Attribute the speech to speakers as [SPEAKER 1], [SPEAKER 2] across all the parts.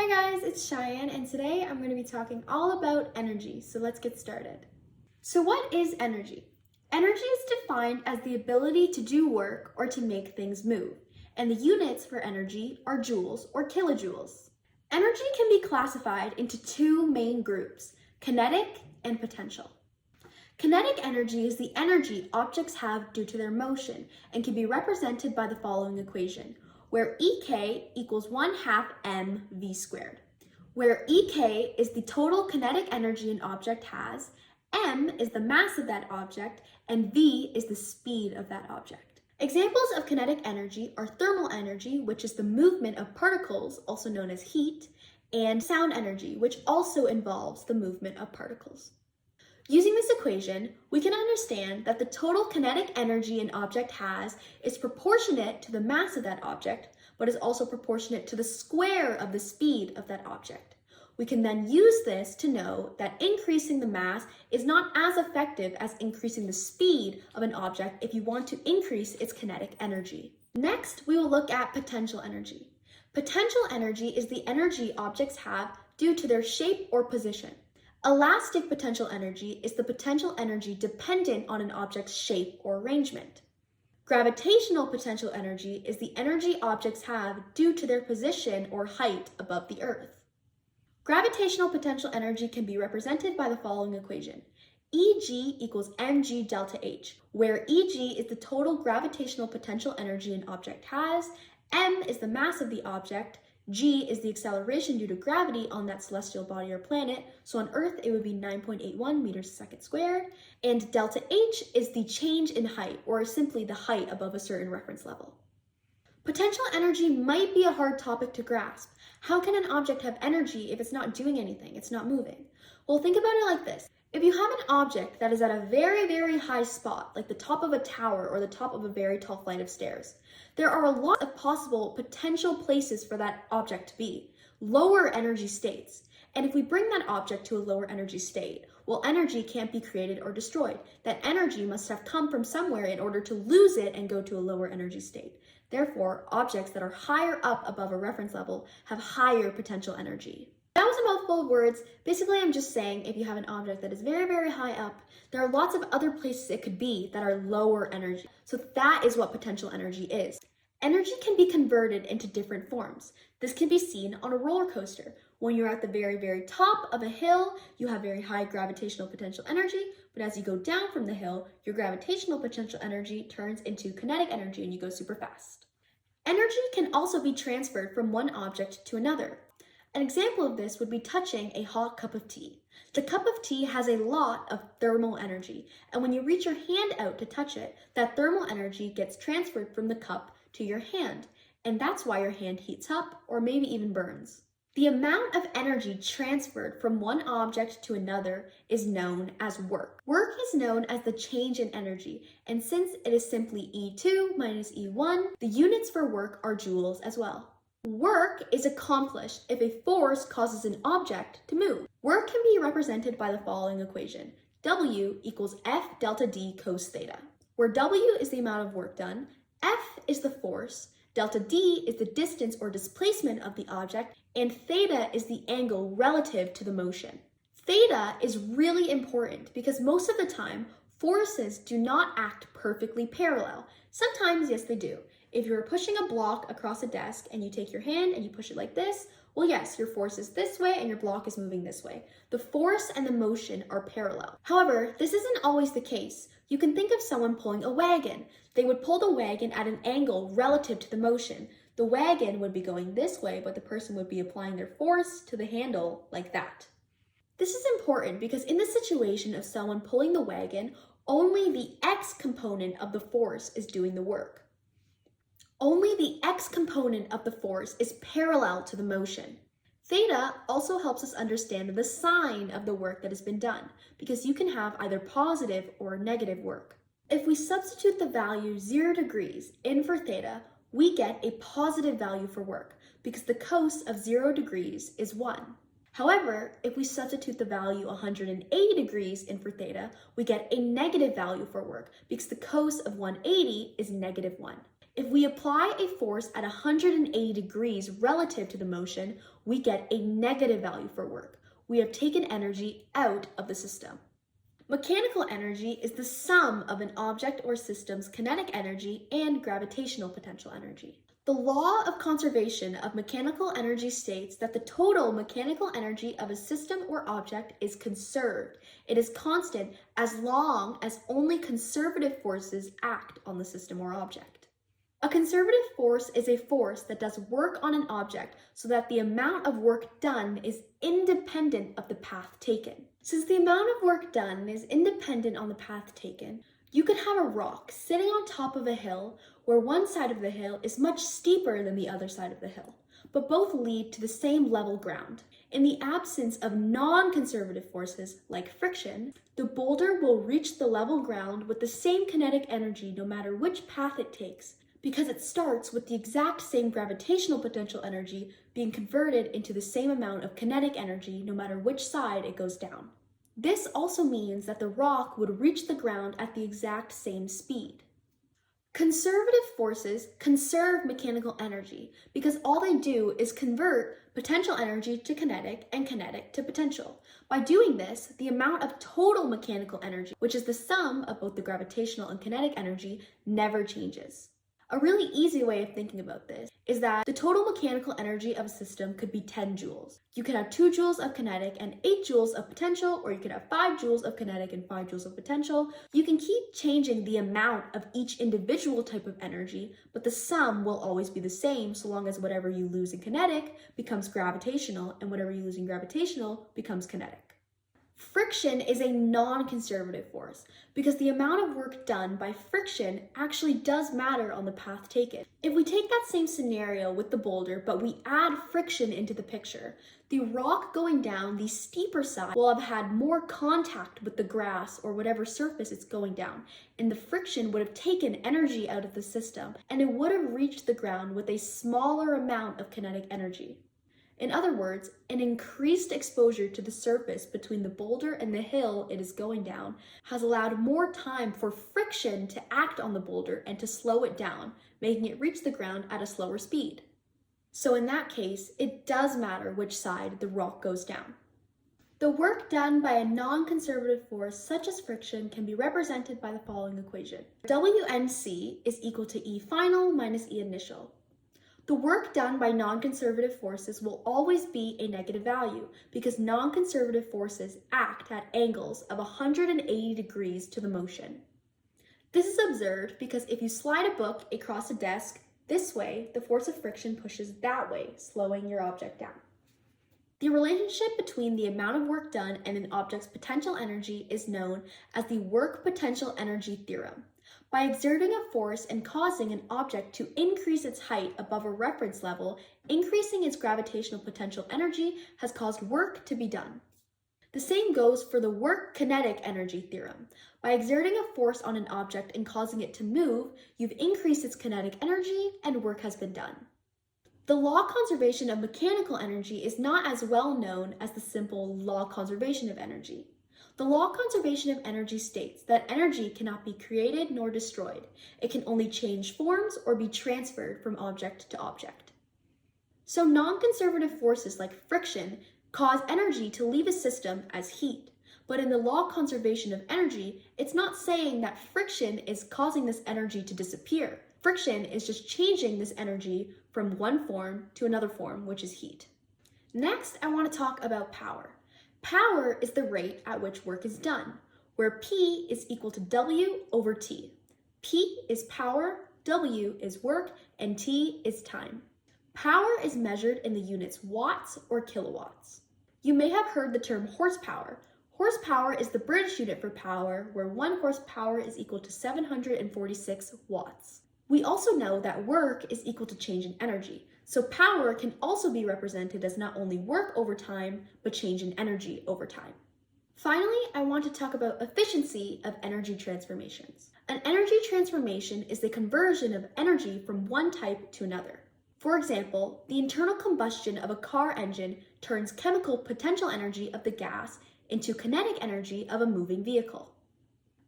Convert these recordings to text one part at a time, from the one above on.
[SPEAKER 1] Hi guys, it's Shyanne, and today I'm going to be talking all about energy, so let's get started. So what is energy? Energy is defined as the ability to do work or to make things move, and the units for energy are joules or kilojoules. Energy can be classified into two main groups, kinetic and potential. Kinetic energy is the energy objects have due to their motion and can be represented by the following equation, where EK equals 1/2 mv squared, where EK is the total kinetic energy an object has, m is the mass of that object, and v is the speed of that object. Examples of kinetic energy are thermal energy, which is the movement of particles, also known as heat, and sound energy, which also involves the movement of particles. Using this equation, we can understand that the total kinetic energy an object has is proportionate to the mass of that object, but is also proportionate to the square of the speed of that object. We can then use this to know that increasing the mass is not as effective as increasing the speed of an object if you want to increase its kinetic energy. Next, we will look at potential energy. Potential energy is the energy objects have due to their shape or position. Elastic potential energy is the potential energy dependent on an object's shape or arrangement. Gravitational potential energy is the energy objects have due to their position or height above the Earth. Gravitational potential energy can be represented by the following equation. Eg equals mg delta h, where Eg is the total gravitational potential energy an object has, m is the mass of the object, g is the acceleration due to gravity on that celestial body or planet, so on Earth it would be 9.81 meters per second squared, and delta h is the change in height, or simply the height above a certain reference level. Potential energy might be a hard topic to grasp. How can an object have energy if it's not doing anything, it's not moving? Well, think about it like this. If you have an object that is at a very, very high spot, like the top of a tower or the top of a very tall flight of stairs, there are a lot of possible potential places for that object to be, lower energy states. And if we bring that object to a lower energy state, well, energy can't be created or destroyed. That energy must have come from somewhere in order to lose it and go to a lower energy state. Therefore, objects that are higher up above a reference level have higher potential energy. That was a mouthful of words. Basically, I'm just saying if you have an object that is very, very high up, there are lots of other places it could be that are lower energy. So that is what potential energy is. Energy can be converted into different forms. This can be seen on a roller coaster. When you're at the very, very top of a hill, you have very high gravitational potential energy, but as you go down from the hill, your gravitational potential energy turns into kinetic energy and you go super fast. Energy can also be transferred from one object to another. An example of this would be touching a hot cup of tea. The cup of tea has a lot of thermal energy, and when you reach your hand out to touch it, that thermal energy gets transferred from the cup to your hand, and that's why your hand heats up or maybe even burns. The amount of energy transferred from one object to another is known as work. Work is known as the change in energy, and since it is simply E2 minus E1, the units for work are joules as well. Work is accomplished if a force causes an object to move. Work can be represented by the following equation. W equals F delta D cos theta, where W is the amount of work done, F is the force, delta D is the distance or displacement of the object, and theta is the angle relative to the motion. Theta is really important because most of the time, forces do not act perfectly parallel. Sometimes, yes, they do. If you're pushing a block across a desk and you take your hand and you push it like this, well, yes, your force is this way and your block is moving this way. The force and the motion are parallel. However, this isn't always the case. You can think of someone pulling a wagon. They would pull the wagon at an angle relative to the motion. The wagon would be going this way, but the person would be applying their force to the handle like that. This is important because in the situation of someone pulling the wagon, only the X component of the force is doing the work. Only the X component of the force is parallel to the motion. Theta also helps us understand the sign of the work that has been done, because you can have either positive or negative work. If we substitute the value 0 degrees in for theta, we get a positive value for work, because the cos of 0 degrees is 1. However, if we substitute the value 180 degrees in for theta, we get a negative value for work, because the cos of 180 is negative 1. If we apply a force at 180 degrees relative to the motion, we get a negative value for work. We have taken energy out of the system. Mechanical energy is the sum of an object or system's kinetic energy and gravitational potential energy. The law of conservation of mechanical energy states that the total mechanical energy of a system or object is conserved. It is constant as long as only conservative forces act on the system or object. A conservative force is a force that does work on an object so that the amount of work done is independent of the path taken. Since the amount of work done is independent on the path taken, you could have a rock sitting on top of a hill where one side of the hill is much steeper than the other side of the hill, but both lead to the same level ground. In the absence of non-conservative forces like friction, the boulder will reach the level ground with the same kinetic energy no matter which path it takes, because it starts with the exact same gravitational potential energy being converted into the same amount of kinetic energy no matter which side it goes down. This also means that the rock would reach the ground at the exact same speed. Conservative forces conserve mechanical energy because all they do is convert potential energy to kinetic and kinetic to potential. By doing this, the amount of total mechanical energy, which is the sum of both the gravitational and kinetic energy, never changes. A really easy way of thinking about this is that the total mechanical energy of a system could be 10 joules. You could have 2 joules of kinetic and 8 joules of potential, or you could have 5 joules of kinetic and 5 joules of potential. You can keep changing the amount of each individual type of energy, but the sum will always be the same so long as whatever you lose in kinetic becomes gravitational and whatever you lose in gravitational becomes kinetic. Friction is a non-conservative force because the amount of work done by friction actually does matter on the path taken. If we take that same scenario with the boulder, but we add friction into the picture, the rock going down the steeper side will have had more contact with the grass or whatever surface it's going down, and the friction would have taken energy out of the system, and it would have reached the ground with a smaller amount of kinetic energy. In other words, an increased exposure to the surface between the boulder and the hill it is going down has allowed more time for friction to act on the boulder and to slow it down, making it reach the ground at a slower speed. So in that case, it does matter which side the rock goes down. The work done by a non-conservative force such as friction can be represented by the following equation. WNC is equal to E final minus E initial. The work done by non-conservative forces will always be a negative value because non-conservative forces act at angles of 180 degrees to the motion. This is observed because if you slide a book across a desk this way, the force of friction pushes that way, slowing your object down. The relationship between the amount of work done and an object's potential energy is known as the work potential energy theorem. By exerting a force and causing an object to increase its height above a reference level, increasing its gravitational potential energy has caused work to be done. The same goes for the work kinetic energy theorem. By exerting a force on an object and causing it to move, you've increased its kinetic energy and work has been done. The law conservation of mechanical energy is not as well known as the simple law conservation of energy. The law conservation of energy states that energy cannot be created nor destroyed. It can only change forms or be transferred from object to object. So non-conservative forces like friction cause energy to leave a system as heat. But in the law conservation of energy, it's not saying that friction is causing this energy to disappear. Friction is just changing this energy from one form to another form, which is heat. Next, I want to talk about power. Power is the rate at which work is done, where P is equal to W over T. P is power, W is work, and T is time. Power is measured in the units watts or kilowatts. You may have heard the term horsepower. Horsepower is the British unit for power, where 1 horsepower is equal to 746 watts. We also know that work is equal to change in energy. So power can also be represented as not only work over time, but change in energy over time. Finally, I want to talk about efficiency of energy transformations. An energy transformation is the conversion of energy from one type to another. For example, the internal combustion of a car engine turns chemical potential energy of the gas into kinetic energy of a moving vehicle.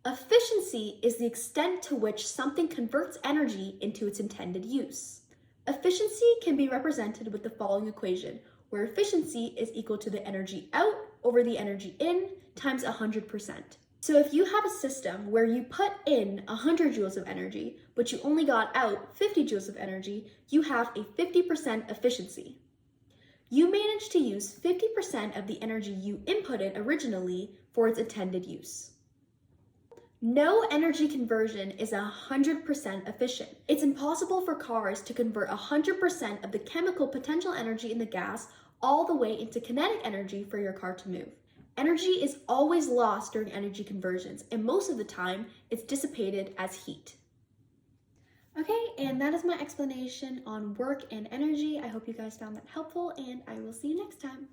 [SPEAKER 1] Efficiency is the extent to which something converts energy into its intended use. Efficiency can be represented with the following equation, where efficiency is equal to the energy out over the energy in times 100%. So if you have a system where you put in 100 joules of energy, but you only got out 50 joules of energy, you have a 50% efficiency. You managed to use 50% of the energy you inputted originally for its intended use. No energy conversion is 100% efficient. It's impossible for cars to convert 100% of the chemical potential energy in the gas all the way into kinetic energy for your car to move. Energy is always lost during energy conversions, and most of the time, it's dissipated as heat. Okay, and that is my explanation on work and energy. I hope you guys found that helpful, and I will see you next time.